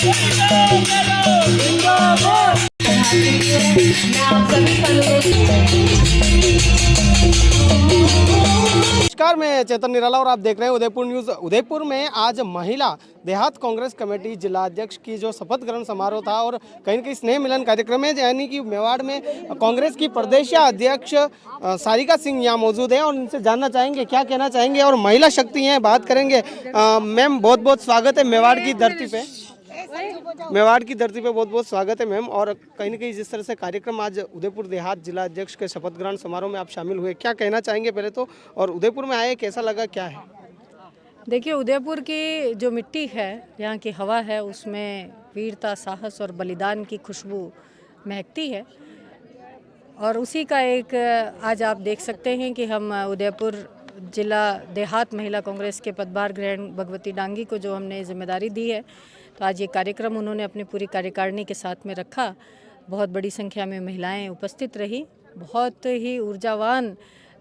नमस्कार, मैं चेतन निराला और आप देख रहे हैं उदयपुर न्यूज़। उदयपुर में आज महिला देहात कांग्रेस कमेटी जिला अध्यक्ष की जो शपथ ग्रहण समारोह था और कहीं न कहीं स्नेह मिलन कार्यक्रम है, यानी कि मेवाड़ में कांग्रेस की प्रदेश अध्यक्ष सारिका सिंह यहाँ मौजूद है और इनसे जानना चाहेंगे क्या कहना चाहेंगे और महिला शक्ति हैं बात करेंगे। मैम, बहुत बहुत स्वागत है मेवाड़ की धरती पे। मेवाड़ की धरती पे बहुत बहुत स्वागत है मैम। और कहीं न कहीं जिस तरह से कार्यक्रम आज उदयपुर देहात जिला अध्यक्ष के शपथ ग्रहण समारोह में आप शामिल हुए, क्या कहना चाहेंगे पहले तो, और उदयपुर में आए कैसा लगा, क्या है? देखिए, उदयपुर की जो मिट्टी है, यहाँ की हवा है, उसमें वीरता, साहस और बलिदान की खुशबू महकती है। और उसी का एक आज आप देख सकते हैं कि हम उदयपुर जिला देहात महिला कांग्रेस के पदभार ग्रहण भगवती डांगी को जो हमने जिम्मेदारी दी है, तो आज ये कार्यक्रम उन्होंने अपनी पूरी कार्यकारिणी के साथ में रखा। बहुत बड़ी संख्या में महिलाएं उपस्थित रही, बहुत ही ऊर्जावान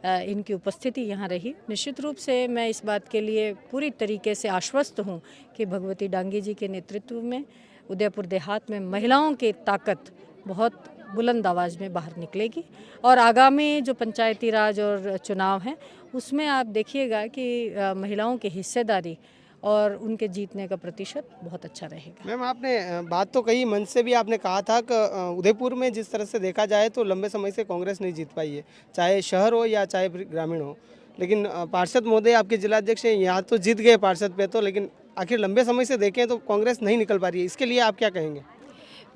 इनकी उपस्थिति यहाँ रही। निश्चित रूप से मैं इस बात के लिए पूरी तरीके से आश्वस्त हूँ कि भगवती डांगी जी के नेतृत्व में उदयपुर देहात में महिलाओं की ताकत बहुत बुलंद आवाज़ में बाहर निकलेगी। और आगामी जो पंचायती राज और चुनाव हैं, उसमें आप देखिएगा कि महिलाओं की हिस्सेदारी और उनके जीतने का प्रतिशत बहुत अच्छा रहेगा। मैम, आपने बात तो कही, मंच से भी आपने कहा था कि उदयपुर में जिस तरह से देखा जाए तो लंबे समय से कांग्रेस नहीं जीत पाई है, चाहे शहर हो या चाहे ग्रामीण हो। लेकिन पार्षद महोदय आपके जिलाध्यक्ष हैं, यहाँ तो जीत गए पार्षद पे तो, लेकिन आखिर लंबे समय से देखें तो कांग्रेस नहीं निकल पा रही है, इसके लिए आप क्या कहेंगे?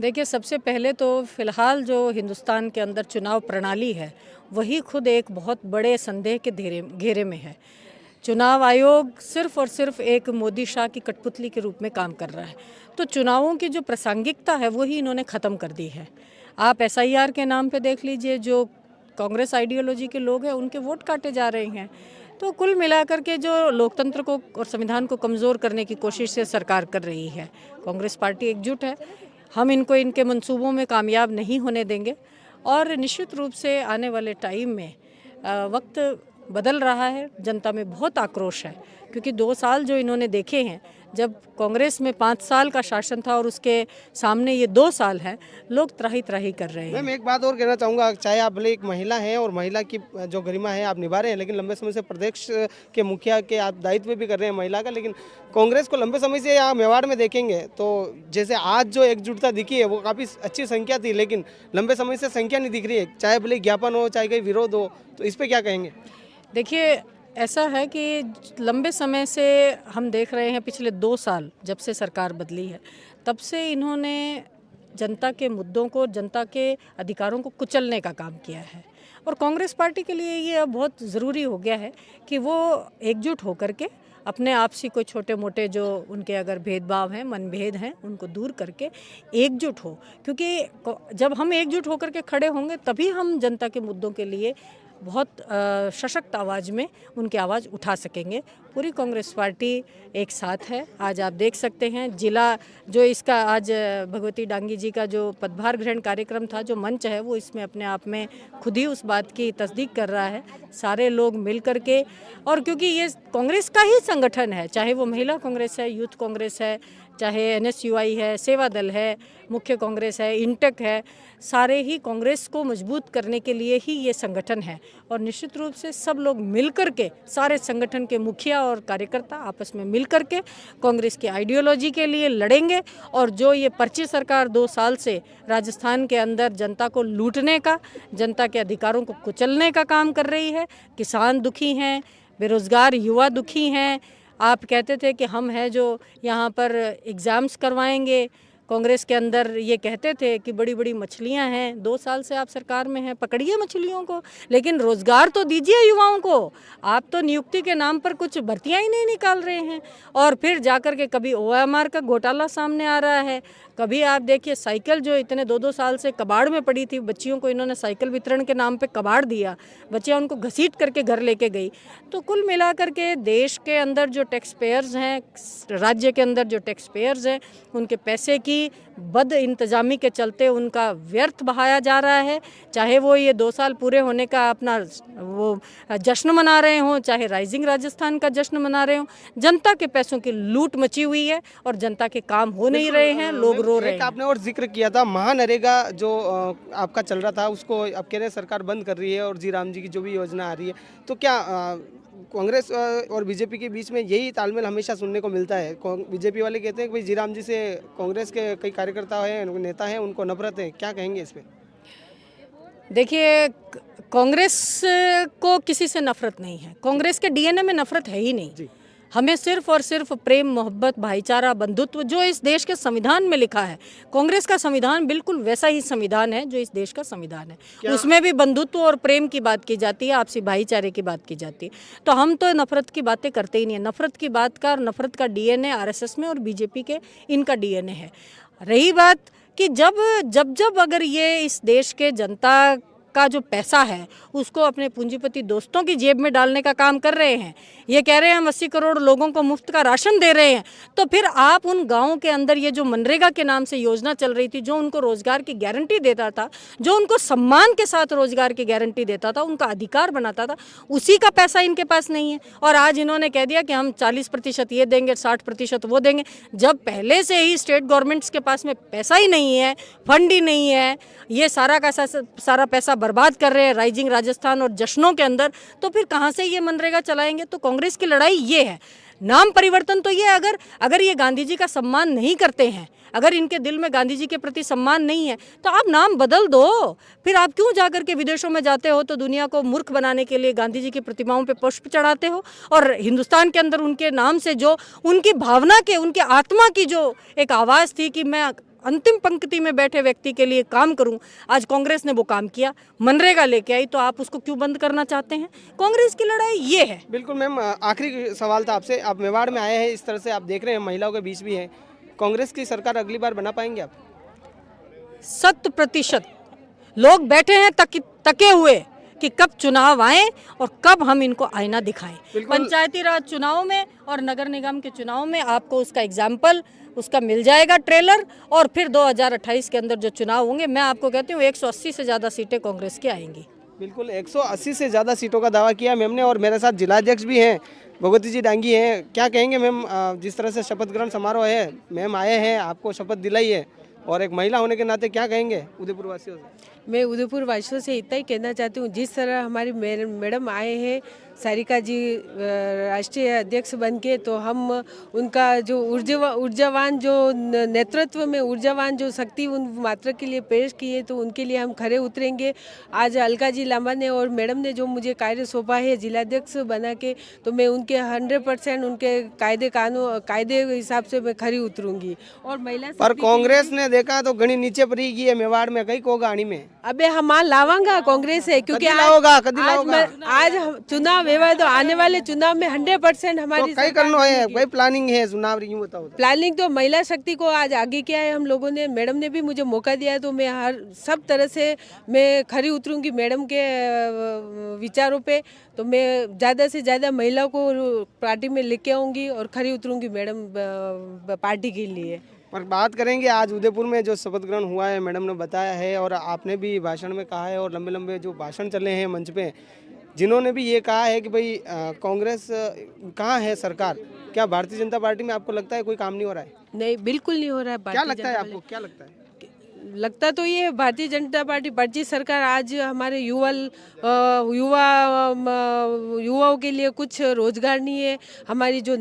देखिए, सबसे पहले तो फिलहाल जो हिंदुस्तान के अंदर चुनाव प्रणाली है, वही खुद एक बहुत बड़े संदेह के घेरे में है। चुनाव आयोग सिर्फ और सिर्फ एक मोदी शाह की कठपुतली के रूप में काम कर रहा है। तो चुनावों की जो प्रासंगिकता है वही इन्होंने ख़त्म कर दी है। आप SIR के नाम पे देख लीजिए, जो कांग्रेस आइडियोलॉजी के लोग हैं उनके वोट काटे जा रहे हैं। तो कुल मिलाकर के जो लोकतंत्र को और संविधान को कमज़ोर करने की कोशिश से सरकार कर रही है। कांग्रेस पार्टी एकजुट है, हम इनको इनके मंसूबों में कामयाब नहीं होने देंगे। और निश्चित रूप से आने वाले टाइम में वक्त बदल रहा है, जनता में बहुत आक्रोश है, क्योंकि 2 साल जो इन्होंने देखे हैं, जब कांग्रेस में 5 साल का शासन था और उसके सामने ये 2 साल है, लोग त्राही त्राही कर रहे हैं। मैम, एक बात और कहना चाहूँगा, चाहे आप भले एक महिला हैं और महिला की जो गरिमा है आप निभा रहे हैं, लेकिन लंबे समय से प्रदेश के मुखिया के आप दायित्व भी कर रहे हैं महिला का, लेकिन कांग्रेस को लंबे समय से यहाँ मेवाड़ में देखेंगे तो जैसे आज जो एकजुटता दिखी है वो काफ़ी अच्छी संख्या थी, लेकिन लंबे समय से संख्या नहीं दिख रही है, चाहे भले ज्ञापन हो चाहे कहीं विरोध हो, तो इस पर क्या कहेंगे? देखिए, ऐसा है कि लंबे समय से हम देख रहे हैं, पिछले 2 साल जब से सरकार बदली है, तब से इन्होंने जनता के मुद्दों को, जनता के अधिकारों को कुचलने का काम किया है। और कांग्रेस पार्टी के लिए ये अब बहुत ज़रूरी हो गया है कि वो एकजुट होकर के अपने आपसी कोई छोटे मोटे जो उनके अगर भेदभाव हैं, मनभेद हैं, उनको दूर करके एकजुट हो। क्योंकि जब हम एकजुट होकर के खड़े होंगे तभी हम जनता के मुद्दों के लिए बहुत सशक्त आवाज़ में उनकी आवाज़ उठा सकेंगे। पूरी कांग्रेस पार्टी एक साथ है। आज आप देख सकते हैं जिला जो इसका आज भगवती डांगी जी का जो पदभार ग्रहण कार्यक्रम था, जो मंच है, वो इसमें अपने आप में खुद ही उस बात की तस्दीक कर रहा है। सारे लोग मिल कर के, और क्योंकि ये कांग्रेस का ही संगठन है, चाहे वो महिला कांग्रेस है, यूथ कांग्रेस है, चाहे NSUI है, सेवा दल है, मुख्य कांग्रेस है, इंटक है, सारे ही कांग्रेस को मजबूत करने के लिए ही ये संगठन है। और निश्चित रूप से सब लोग मिल कर के, सारे संगठन के मुखिया और कार्यकर्ता आपस में मिल कर के कांग्रेस की आइडियोलॉजी के लिए लड़ेंगे। और जो ये पर्ची सरकार 2 साल से राजस्थान के अंदर जनता को लूटने का, जनता के अधिकारों को कुचलने का काम कर रही है, किसान दुखी हैं, बेरोज़गार युवा दुखी हैं। आप कहते थे कि हम हैं जो यहाँ पर एग्ज़ाम्स करवाएंगे, कांग्रेस के अंदर ये कहते थे कि बड़ी बड़ी मछलियाँ हैं। 2 साल से आप सरकार में हैं, पकड़िए मछलियों को, लेकिन रोज़गार तो दीजिए युवाओं को। आप तो नियुक्ति के नाम पर कुछ भर्तियाँ ही नहीं निकाल रहे हैं। और फिर जाकर के कभी OMR का घोटाला सामने आ रहा है, कभी आप देखिए साइकिल जो इतने 2-2 साल से कबाड़ में पड़ी थी, बच्चियों को इन्होंने साइकिल वितरण के नाम पे कबाड़ दिया, बच्चियाँ उनको घसीट करके घर लेके गई। तो कुल मिलाकर के देश के अंदर जो टैक्स पेयर्स हैं, राज्य के अंदर जो टैक्स पेयर्स हैं, उनके पैसे की की बद इंतजामी के चलते उनका व्यर्थ बहाया जा रहा है। चाहे वो ये 2 साल पूरे होने का अपना वो जश्न मना रहे हों, चाहे राइजिंग राजस्थान का जश्न मना रहे हों, जनता के पैसों की लूट मची हुई है और जनता के काम हो नहीं रहे हैं, लोग रो रहे एक हैं। आपने और जिक्र किया था महानरेगा जो आपका चल रहा था, उसको अब कह रहे हैं सरकार बंद कर रही है और जी राम जी की जो भी योजना आ रही है, तो क्या कांग्रेस और बीजेपी के बीच में यही तालमेल हमेशा सुनने को मिलता है? बीजेपी वाले कहते हैं कि भाई जी राम जी से कांग्रेस के कई कार्यकर्ता हैं, नेता हैं, उनको नफरत है, क्या कहेंगे इस पे? देखिए, कांग्रेस को किसी से नफरत नहीं है, कांग्रेस के डीएनए में नफरत है ही नहीं। जी। हमें सिर्फ और सिर्फ प्रेम, मोहब्बत, भाईचारा, बंधुत्व जो इस देश के संविधान में लिखा है। कांग्रेस का संविधान बिल्कुल वैसा ही संविधान है जो इस देश का संविधान है। उसमें भी बंधुत्व और प्रेम की बात की जाती है, आपसी भाईचारे की बात की जाती है। तो हम तो नफरत की बातें करते ही नहीं है। नफरत की बात का, नफरत का डीएनए आरएसएस में और बीजेपी के इनका डीएनए है। रही बात कि जब अगर ये इस देश के जनता का जो पैसा है उसको अपने पूंजीपति दोस्तों की जेब में डालने का काम कर रहे हैं, ये कह रहे हैं हम 80 करोड़ लोगों को मुफ्त का राशन दे रहे हैं, तो फिर आप उन गांवों के अंदर ये जो मनरेगा के नाम से योजना चल रही थी, जो उनको रोजगार की गारंटी देता था, जो उनको सम्मान के साथ रोजगार की गारंटी देता था, उनका अधिकार बनाता था, उसी का पैसा इनके पास नहीं है। और आज इन्होंने कह दिया कि हम 40% ये देंगे, 60% वो देंगे, जब पहले से ही स्टेट गवर्नमेंट्स के पास में पैसा ही नहीं है, फंड ही नहीं है, ये सारा का सारा पैसा बर्बाद कर रहे हैं राइजिंग राजस्थान और जश्नों के अंदर, तो फिर कहाँ से ये मनरेगा चलाएंगे? तो कांग्रेस की लड़ाई ये है। नाम परिवर्तन तो ये, अगर ये गांधी जी का सम्मान नहीं करते हैं, अगर इनके दिल में गांधी जी के प्रति सम्मान नहीं है, तो आप नाम बदल दो। फिर आप क्यों जाकर के विदेशों में जाते हो तो दुनिया को मूर्ख बनाने के लिए गांधी जी की प्रतिमाओं पे पुष्प चढ़ाते हो, और हिंदुस्तान के अंदर उनके नाम से जो उनकी भावना के, उनके आत्मा की जो एक आवाज़ थी कि मैं अंतिम पंक्ति में बैठे व्यक्ति के लिए काम करूं, आज कांग्रेस ने वो काम किया, मनरेगा लेके आई, तो आप उसको क्यों बंद करना चाहते हैं? कांग्रेस की लड़ाई ये है। बिल्कुल मैम, आखिरी सवाल था आपसे। आप मेवाड़ में आए हैं, इस तरह से आप देख रहे हैं महिलाओं के बीच भी है, कांग्रेस की सरकार अगली बार बना पाएंगे आप? 100% लोग बैठे हैं तके हुए कि कब चुनाव आए और कब हम इनको आईना दिखाएं। पंचायती राज चुनाव में और नगर निगम के चुनाव में आपको उसका एग्जाम्पल, उसका मिल जाएगा ट्रेलर, और फिर 2028 के अंदर जो चुनाव होंगे, मैं आपको कहती हूँ 180 से ज़्यादा सीटें कांग्रेस की आएंगी। बिल्कुल, 180 से ज़्यादा सीटों का दावा किया मैम ने, और मेरे साथ जिलाध्यक्ष भी हैं, भगवती जी डांगी हैं। क्या कहेंगे मैम, जिस तरह से शपथ ग्रहण समारोह है, मैम आए हैं, आपको शपथ दिलाई है, और एक महिला होने के नाते क्या कहेंगे उदयपुर वासियों से? मैं उदयपुर वासियों से इतना ही कहना चाहती हूँ, जिस तरह हमारी मैडम आए हैं सारिका जी राष्ट्रीय अध्यक्ष बन के, तो हम उनका जो ऊर्जावान जो नेतृत्व में ऊर्जावान जो शक्ति उन मात्रा के लिए पेश की है, तो उनके लिए हम खरे उतरेंगे। आज अलका जी लांबा ने और मैडम ने जो मुझे कार्य सौंपा है जिलाध्यक्ष बना के, तो मैं उनके 100% उनके कायदे हिसाब से मैं खरी उतरूंगी। और महिला पर कांग्रेस ने देखा तो घनी नीचे पड़ी गई है मेवाड़ में, कई को गाड़ी में। अबे हम लावांगा कांग्रेस है, क्योंकि आज चुनाव व्यवहार, तो आने वाले चुनाव में 100% हमारी कई करना है, कोई प्लानिंग है चुनाव यूं बताओ? प्लानिंग तो महिला शक्ति को आज आगे किया है हम लोगों ने। मैडम ने भी मुझे मौका दिया है, तो मैं हर सब तरह से मैं खरी उतरूंगी मैडम के विचारों पे। तो मैं ज़्यादा से ज़्यादा महिलाओं को पार्टी में लेके आऊँगी और खरी उतरूंगी मैडम पार्टी के लिए। पर बात करेंगे आज उदयपुर में जो शपथ ग्रहण हुआ है, मैडम ने बताया है और आपने भी भाषण में कहा है, और लंबे लंबे जो भाषण चले हैं मंच पे, जिन्होंने भी ये कहा है कि भाई कांग्रेस कहाँ है सरकार, क्या भारतीय जनता पार्टी में आपको लगता है कोई काम नहीं हो रहा है? नहीं, बिल्कुल नहीं हो रहा है। क्या लगता है आपको, क्या लगता है? लगता तो ये है भारतीय जनता पार्टी बची सरकार आज हमारे युवाओं के लिए कुछ रोजगार नहीं है। हमारी जो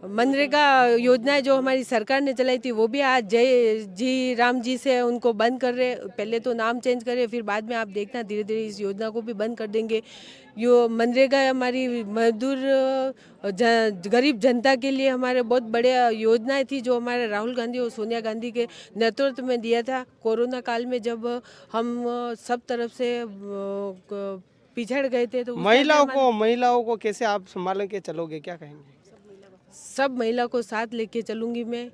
मनरेगा योजनाएं जो हमारी सरकार ने चलाई थी, वो भी आज जय जी राम जी से उनको बंद कर रहे। पहले तो नाम चेंज करे, फिर बाद में आप देखना धीरे धीरे इस योजना को भी बंद कर देंगे। यो मनरेगा हमारी मजदूर गरीब जनता के लिए हमारे बहुत बड़े योजनाएं थी, जो हमारे राहुल गांधी और सोनिया गांधी के नेतृत्व में दिया था। कोरोना काल में जब हम सब तरफ से पिछड़ गए थे, तो महिलाओं को कैसे आप संभाल के चलोगे, क्या कहेंगे? सब महिला को साथ लेके चलूंगी मैं।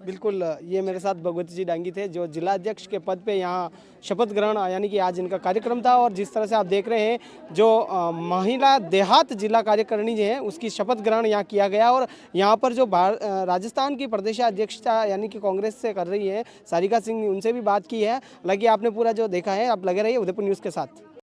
बिल्कुल, ये मेरे साथ भगवती जी डांगी थे जो जिला अध्यक्ष के पद पे यहाँ शपथ ग्रहण यानी कि आज इनका कार्यक्रम था। और जिस तरह से आप देख रहे हैं जो महिला देहात जिला कार्यकारिणी जो है उसकी शपथ ग्रहण यहाँ किया गया। और यहाँ पर जो राजस्थान की प्रदेशाध्यक्षता यानी कि कांग्रेस से कर रही है सारिका सिंह, उनसे भी बात की है। हालांकि आपने पूरा जो देखा है, आप लगे रहिए उदयपुर न्यूज़ के साथ।